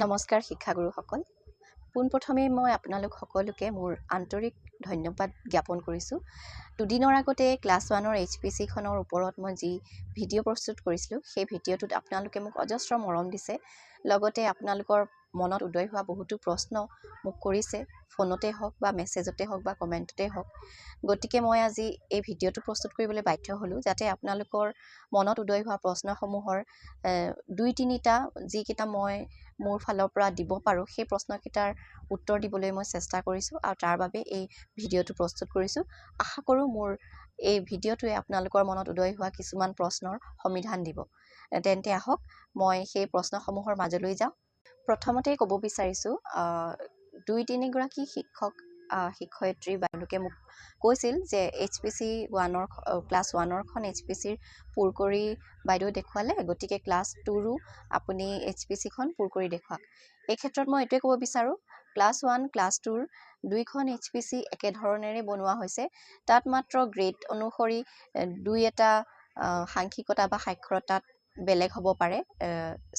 নমস্কাৰ শিক্ষাগুৰুসকল। পোনপ্ৰথমে মই আপোনালোক সকলোকে মোৰ আন্তৰিক ধন্যবাদ জ্ঞাপন কৰিছোঁ। দুদিনৰ আগতে ক্লাছ 1ৰ HPCখনৰ ওপৰত মই যি ভিডিঅ' প্ৰস্তুত কৰিছিলোঁ, সেই ভিডিঅ'টোত আপোনালোকে মোক অজস্ৰ মৰম দিছে। লগতে আপোনালোকৰ মনত উদয় হোৱা বহুতো প্ৰশ্ন মোক কৰিছে, ফোনতে হওক বা মেছেজতে হওক বা কমেণ্টতে হওক। গতিকে মই আজি এই ভিডিঅ'টো প্ৰস্তুত কৰিবলৈ বাধ্য হ'লোঁ, যাতে আপোনালোকৰ মনত উদয় হোৱা প্ৰশ্নসমূহৰ 2-3টা যিকেইটা মই মোৰ ফালৰ পৰা দিব পাৰোঁ, সেই প্ৰশ্নকেইটাৰ উত্তৰ দিবলৈ মই চেষ্টা কৰিছোঁ আৰু তাৰ বাবে এই ভিডিঅ'টো প্ৰস্তুত কৰিছোঁ। আশা কৰোঁ মোৰ এই ভিডিঅ'টোৱে আপোনালোকৰ মনত উদয় হোৱা কিছুমান প্ৰশ্নৰ সমাধান দিব। তেন্তে আহক মই সেই প্ৰশ্নসমূহৰ মাজলৈ যাওঁ। প্ৰথমতেই ক'ব বিচাৰিছোঁ, 2-3 গৰাকী শিক্ষয়িত্ৰী বাইদেউলোকে মোক কৈছিল যে ক্লাছ 1ৰ HPCৰ পূৰ কৰি বাইদেউ দেখুৱালে, গতিকে ক্লাছ 2ৰো আপুনি HPCখন পূৰ কৰি দেখুৱাওক। এই ক্ষেত্ৰত মই এইটোৱে ক'ব বিচাৰোঁ, ক্লাছ 1 ক্লাছ 2ৰ দুইখন HPC একেধৰণেৰে বনোৱা হৈছে। তাত মাত্ৰ গ্ৰেড অনুসৰি 2-এটা সাংখ্যিকতা বা সাক্ষৰতাত বেলেগ হ'ব পাৰে।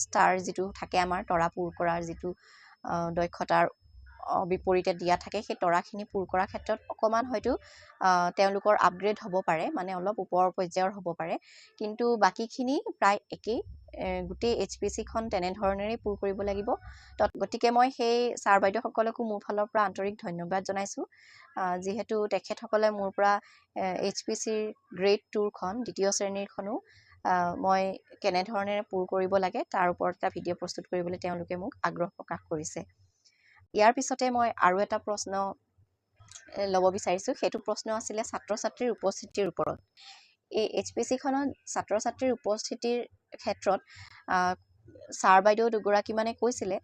ষ্টাৰ যিটো থাকে আমাৰ তৰা পূৰ কৰাৰ যিটো দক্ষতাৰ বিপৰীতে দিয়া থাকে, সেই তৰাখিনি পূৰ কৰাৰ ক্ষেত্ৰত অকণমান হয়তো তেওঁলোকৰ আপগ্ৰেড হ'ব পাৰে, মানে অলপ ওপৰৰ পৰ্যায়ৰ হ'ব পাৰে, কিন্তু বাকীখিনি প্ৰায় একেই। গোটেই HPCখন তেনেধৰণেৰেই পূৰ কৰিব লাগিব। গতিকে মই সেই ছাৰ বাইদেউসকলকো মোৰ ফালৰ পৰা আন্তৰিক ধন্যবাদ জনাইছোঁ, যিহেতু তেখেতসকলে মোৰ পৰা HPCৰ গ্ৰেড 2খন দ্বিতীয় শ্ৰেণীৰখনো মই কেনেধৰণেৰে পূৰ কৰিব লাগে তাৰ ওপৰত এটা ভিডিঅ' প্ৰস্তুত কৰিবলৈ তেওঁলোকে মোক আগ্ৰহ প্ৰকাশ কৰিছে। ইয়াৰ পিছতে মই আৰু এটা প্ৰশ্ন ল'ব বিচাৰিছোঁ। সেইটো প্ৰশ্ন আছিলে ছাত্ৰ ছাত্ৰীৰ উপস্থিতিৰ ওপৰত। এই HPCখনত ছাত্ৰ ছাত্ৰীৰ উপস্থিতিৰ ক্ষেত্ৰত ছাৰ বাইদেউ দুগৰাকীমানে কৈছিলে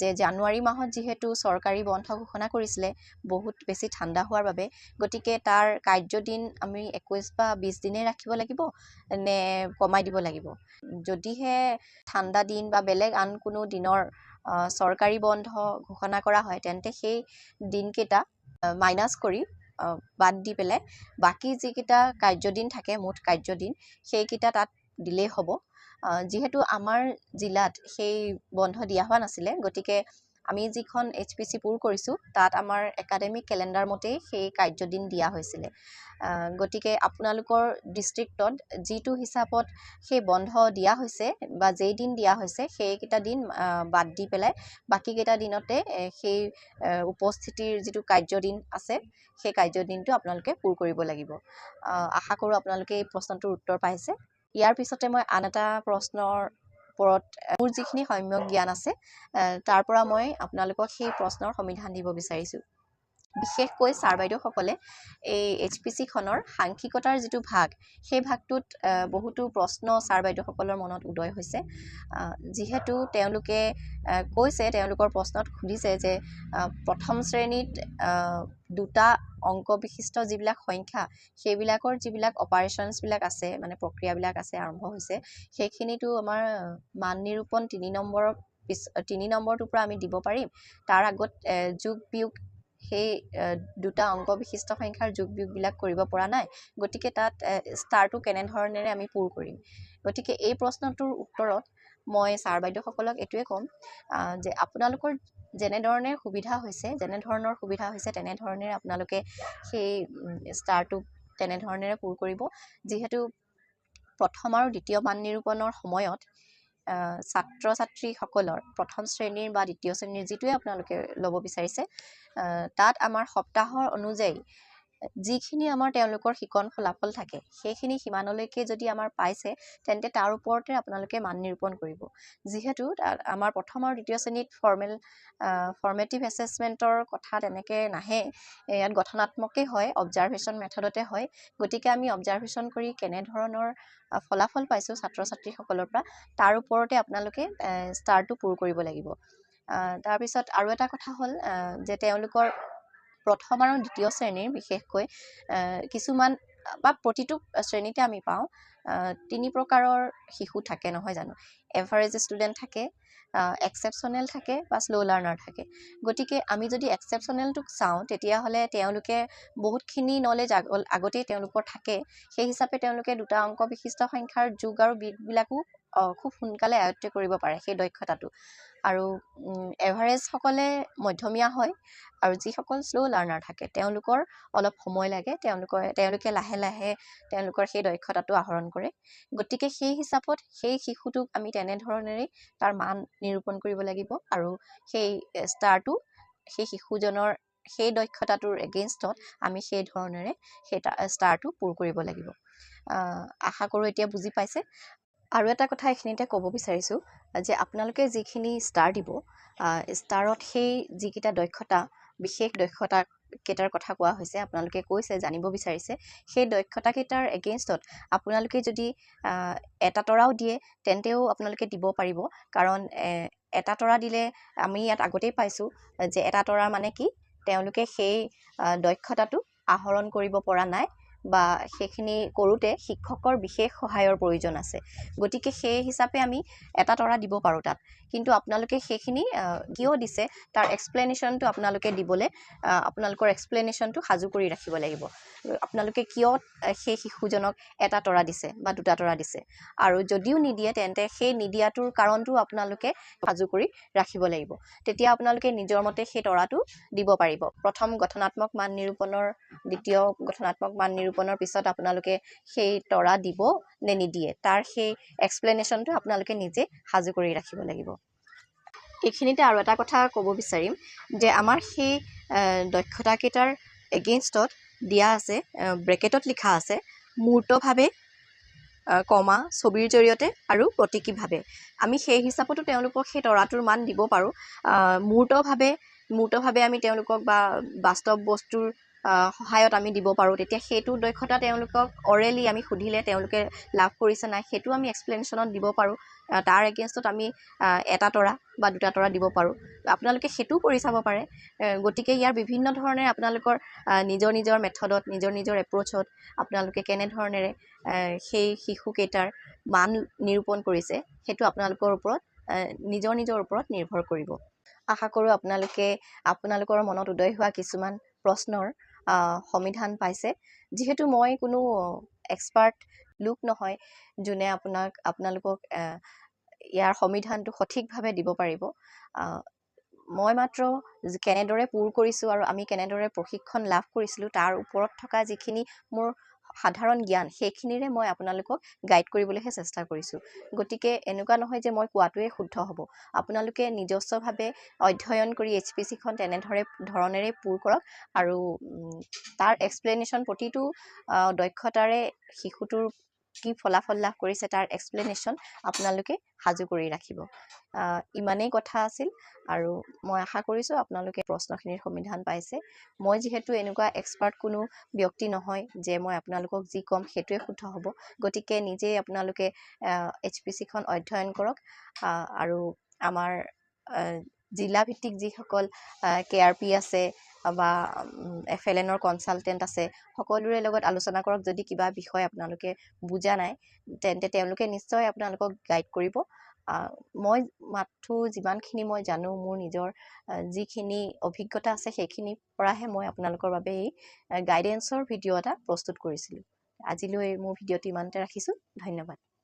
যে জানুৱাৰী মাহত যিহেতু চৰকাৰী বন্ধ ঘোষণা কৰিছিলে বহুত বেছি ঠাণ্ডা হোৱাৰ বাবে, গতিকে তাৰ কাৰ্যদিন আমি 21 বা 20 দিনেই ৰাখিব লাগিব নে কমাই দিব লাগিব। যদিহে ঠাণ্ডা দিন বা বেলেগ আন কোনো দিনৰ চৰকাৰী বন্ধ ঘোষণা কৰা হয়, তেন্তে সেই দিনকেইটা মাইনাছ কৰি বাদ দি পেলাই বাকী যিকেইটা কাৰ্যদিন থাকে, মুঠ কাৰ্যদিন, সেইকেইটা তাত দিলেই হ'ব। যিহেতু আমাৰ জিলাত সেই বন্ধ দিয়া হোৱা নাছিলে, গতিকে আমি যিখন HPC পূৰ কৰিছোঁ তাত আমাৰ একাডেমিক কেলেণ্ডাৰ মতেই সেই কাৰ্যদিন দিয়া হৈছিলে। গতিকে আপোনালোকৰ ডিষ্ট্ৰিক্টত যিটো হিচাপত সেই বন্ধ দিয়া হৈছে বা যেই দিন দিয়া হৈছে, সেইকেইটা দিন বাদ দি পেলাই বাকীকেইটা দিনতে সেই উপস্থিতিৰ যিটো কাৰ্যদিন আছে, সেই কাৰ্যদিনটো আপোনালোকে পূৰ কৰিব লাগিব। আশা কৰোঁ আপোনালোকে এই প্ৰশ্নটোৰ উত্তৰ পাইছে। ইয়াৰ পিছতে মই আন এটা প্ৰশ্নৰ ওপৰত মোৰ যিখিনি সম্যক জ্ঞান আছে তাৰ পৰা মই আপোনালোকক সেই প্ৰশ্নৰ সমাধান দিব বিচাৰিছোঁ। বিশেষকৈ ছাৰ বাইদেউসকলে এই HPCখনৰ সাংখ্যিকতাৰ যিটো ভাগ, সেই ভাগটোত বহুতো প্ৰশ্ন ছাৰ বাইদেউসকলৰ মনত উদয় হৈছে। যিহেতু তেওঁলোকে কৈছে, তেওঁলোকৰ প্ৰশ্নত সুধিছে যে প্ৰথম শ্ৰেণীত 2টা অংক বিশিষ্ট যিবিলাক সংখ্যা, সেইবিলাকৰ যিবিলাক অপাৰেশ্যনছবিলাক আছে, মানে প্ৰক্ৰিয়াবিলাক আছে, আৰম্ভ হৈছে, সেইখিনিতো আমাৰ মান নিৰূপণ 3 নম্বৰটোৰ পৰা আমি দিব পাৰিম। তাৰ আগত যোগ বিয়োগ, সেই 2টা অংক বিশিষ্ট সংখ্যাৰ যোগ বিয়োগবিলাক কৰিব পৰা নাই, গতিকে তাত ষ্টাৰটো কেনেধৰণেৰে আমি পূৰ কৰিম। গতিকে এই প্ৰশ্নটোৰ উত্তৰত মই ছাৰ বাইদেউসকলক এইটোৱে ক'ম যে আপোনালোকৰ যেনেধৰণৰ সুবিধা হৈছে তেনেধৰণেৰে আপোনালোকে সেই ষ্টাৰটো তেনেধৰণেৰে পূৰ কৰিব। যিহেতু প্ৰথম আৰু দ্বিতীয় মান নিৰূপণৰ সময়ত ছাত্ৰ ছাত্ৰীসকলৰ প্ৰথম শ্ৰেণীৰ বা দ্বিতীয় শ্ৰেণীৰ যিটোৱে আপোনালোকে ল'ব বিচাৰিছে, তাত আমাৰ সপ্তাহৰ অনুযায়ী যিখিনি আমাৰ তেওঁলোকৰ শিকন ফলাফল থাকে, সেইখিনি সিমানলৈকে যদি আমাৰ পাইছে, তেন্তে তাৰ ওপৰতে আপোনালোকে মান নিৰূপণ কৰিব। যিহেতু আমাৰ প্ৰথম আৰু দ্বিতীয় শ্ৰেণীত ফৰ্মেটিভ এছেছমেণ্টৰ কথা তেনেকৈ নাহে, ইয়াত গঠনাত্মকেই হয়, অবজাৰভেশ্যন মেথডতে হয়। গতিকে আমি অবজাৰভেশ্যন কৰি কেনেধৰণৰ ফলাফল পাইছোঁ ছাত্ৰ ছাত্ৰীসকলৰ পৰা, তাৰ ওপৰতে আপোনালোকে ষ্টাৰটো পূৰ কৰিব লাগিব। তাৰপিছত আৰু এটা কথা হ'ল যে তেওঁলোকৰ প্ৰথম আৰু দ্বিতীয় শ্ৰেণীৰ বিশেষকৈ কিছুমান বা প্ৰতিটো শ্ৰেণীতে আমি পাওঁ 3 প্ৰকাৰৰ শিশু থাকে, নহয় জানো? এভাৰেজ ষ্টুডেণ্ট থাকে, এক্সেপশ্যনেল থাকে বা শ্ল' লাৰ্ণাৰ থাকে। গতিকে আমি যদি এক্সেপশ্যনেলটোক চাওঁ, তেতিয়াহ'লে তেওঁলোকে বহুতখিনি নলেজ আগতেই তেওঁলোকৰ থাকে। সেই হিচাপে তেওঁলোকে 2টা অংক বিশিষ্ট সংখ্যাৰ যোগ আৰু বিয়োগবিলাকো খুব সোনকালে আয়ত্ত কৰিব পাৰে সেই দক্ষতাটো। আৰু এভাৰেজসকলে মধ্যমীয়া হয় আৰু যিসকল শ্ল' লাৰ্ণাৰ থাকে তেওঁলোকৰ অলপ সময় লাগে, তেওঁলোকে লাহে লাহে তেওঁলোকৰ সেই দক্ষতাটো আহৰণ কৰে। গতিকে সেই হিচাপত সেই শিশুটোক আমি তেনেধৰণেৰেই তাৰ মান নিৰূপণ কৰিব লাগিব আৰু সেই ষ্টাৰটো সেই শিশুজনৰ সেই দক্ষতাটোৰ এগেইনষ্টত আমি সেই ধৰণেৰে সেই ষ্টাৰটো পূৰ কৰিব লাগিব। আশা কৰোঁ এতিয়া বুজি পাইছে। আৰু এটা কথা এইখিনিতে ক'ব বিচাৰিছোঁ যে আপোনালোকে যিখিনি ষ্টাৰ দিব, ষ্টাৰত সেই যিকেইটা দক্ষতা, বিশেষ দক্ষতা কেইটাৰ কথা কোৱা হৈছে, আপোনালোকে কৈছে, জানিব বিচাৰিছে, সেই দক্ষতাকেইটাৰ এগেইনষ্টত আপোনালোকে যদি এটা তৰাও দিয়ে তেন্তেও আপোনালোকে দিব পাৰিব। কাৰণ এটা তৰা দিলে আমি ইয়াত আগতেই পাইছোঁ যে এটা তৰা মানে কি, তেওঁলোকে সেই দক্ষতাটো আহৰণ কৰিব পৰা নাই বা সেইখিনি কৰোঁতে শিক্ষকৰ বিশেষ সহায়ৰ প্ৰয়োজন আছে। গতিকে সেই হিচাপে আমি এটা তৰা দিব পাৰোঁ তাত। কিন্তু আপোনালোকে সেইখিনি কিয় দিছে তাৰ এক্সপ্লেনেশ্যনটো আপোনালোকে দিবলৈ আপোনালোকৰ এক্সপ্লেনেশ্যনটো সাজু কৰি ৰাখিব লাগিব। আপোনালোকে কিয় সেই শিশুজনক এটা তৰা দিছে বা দুটা তৰা দিছে, আৰু যদিও নিদিয়ে তেন্তে সেই নিদিয়াটোৰ কাৰণটো আপোনালোকে সাজু কৰি ৰাখিব লাগিব। তেতিয়া আপোনালোকে নিজৰ মতে সেই তৰাটো দিব পাৰিব। প্ৰথম গঠনাত্মক মান নিৰূপণৰ, দ্বিতীয় গঠনাত্মক মান নিৰূপণৰ পিছত আপোনালোকে সেই তৰা দিব নে নিদিয়ে তাৰ সেই এক্সপ্লেনেশ্যনটো আপোনালোকে নিজে সাজু কৰি ৰাখিব লাগিব। এইখিনিতে আৰু এটা কথা ক'ব বিচাৰিম যে আমাৰ সেই দক্ষতাকেইটাৰ এগেইনষ্টত দিয়া আছে, ব্ৰেকেটত লিখা আছে মূৰ্তভাৱে, কমা, ছবিৰ জৰিয়তে আৰু প্ৰতীকীভাৱে। আমি সেই হিচাপতো তেওঁলোকক সেই তৰাটোৰ মান দিব পাৰোঁ। মূৰ্তভাৱে আমি তেওঁলোকক বা বাস্তৱ বস্তুৰ সহায়ত আমি দিব পাৰোঁ। তেতিয়া সেইটো দক্ষতা তেওঁলোকক অৰেলি আমি সুধিলে তেওঁলোকে লাভ কৰিছে নাই সেইটো আমি এক্সপ্লেনেশ্যনত দিব পাৰোঁ। তাৰ এগেইনষ্টত আমি এটা তৰা বা দুটা তৰা দিব পাৰোঁ। আপোনালোকে সেইটোও কৰি চাব পাৰে। গতিকে ইয়াৰ বিভিন্ন ধৰণে আপোনালোকৰ নিজৰ নিজৰ মেথডত, নিজৰ নিজৰ এপ্ৰ'চত আপোনালোকে কেনেধৰণেৰে সেই শিশুকেইটাৰ মান নিৰূপণ কৰিছে সেইটো আপোনালোকৰ ওপৰত, নিজৰ নিজৰ ওপৰত নিৰ্ভৰ কৰিব। আশা কৰোঁ আপোনালোকৰ মনত উদয় হোৱা কিছুমান প্ৰশ্নৰ সমাধান পাইছে। যিহেতু মই কোনো এক্সপাৰ্ট লোক নহয় যোনে আপোনালোকক ইয়াৰ সমাধানটো সঠিকভাৱে দিব পাৰিব। মই মাত্ৰ কেনেদৰে পূৰ কৰিছোঁ আৰু আমি কেনেদৰে প্ৰশিক্ষণ লাভ কৰিছিলোঁ তাৰ ওপৰত থকা যিখিনি মোৰ সাধাৰণ জ্ঞান সেইখিনিৰে মই আপোনালোকক গাইড কৰিবলৈহে চেষ্টা কৰিছোঁ। গতিকে এনেকুৱা নহয় যে মই কোৱাটোৱে শুদ্ধ হ'ব। আপোনালোকে নিজস্বভাৱে অধ্যয়ন কৰি HPCখন তেনেধৰণেৰে পূৰ কৰক আৰু তাৰ এক্সপ্লেনেশ্যন, প্ৰতিটো দক্ষতাৰে শিশুটোৰ কি ফলাফল লাভ কৰিছে তাৰ এক্সপ্লেনেশ্যন আপোনালোকে সাজু কৰি ৰাখিব। ইমানেই কথা আছিল আৰু মই আশা কৰিছোঁ আপোনালোকে প্ৰশ্নখিনিৰ সমাধান পাইছে। মই যিহেতু এনেকুৱা এক্সপাৰ্ট কোনো ব্যক্তি নহয় যে মই আপোনালোকক যি ক'ম সেইটোৱে শুদ্ধ হ'ব। গতিকে নিজেই আপোনালোকে HPCখন অধ্যয়ন কৰক আৰু আমাৰ জিলাভিত্তিক যিসকল KRP আছে বা FLNৰ কনচালটেণ্ট আছে সকলোৰে লগত আলোচনা কৰক। যদি কিবা বিষয় আপোনালোকে বুজা নাই তেন্তে তেওঁলোকে নিশ্চয় আপোনালোকক গাইড কৰিব। মই মাথো যিমানখিনি মই জানো, মোৰ নিজৰ যিখিনি অভিজ্ঞতা আছে সেইখিনিৰ পৰাহে মই আপোনালোকৰ বাবে এই গাইডেন্সৰ ভিডিঅ' এটা প্ৰস্তুত কৰিছিলোঁ। আজিলৈ মোৰ ভিডিঅ'টো ইমানতে ৰাখিছোঁ। ধন্যবাদ।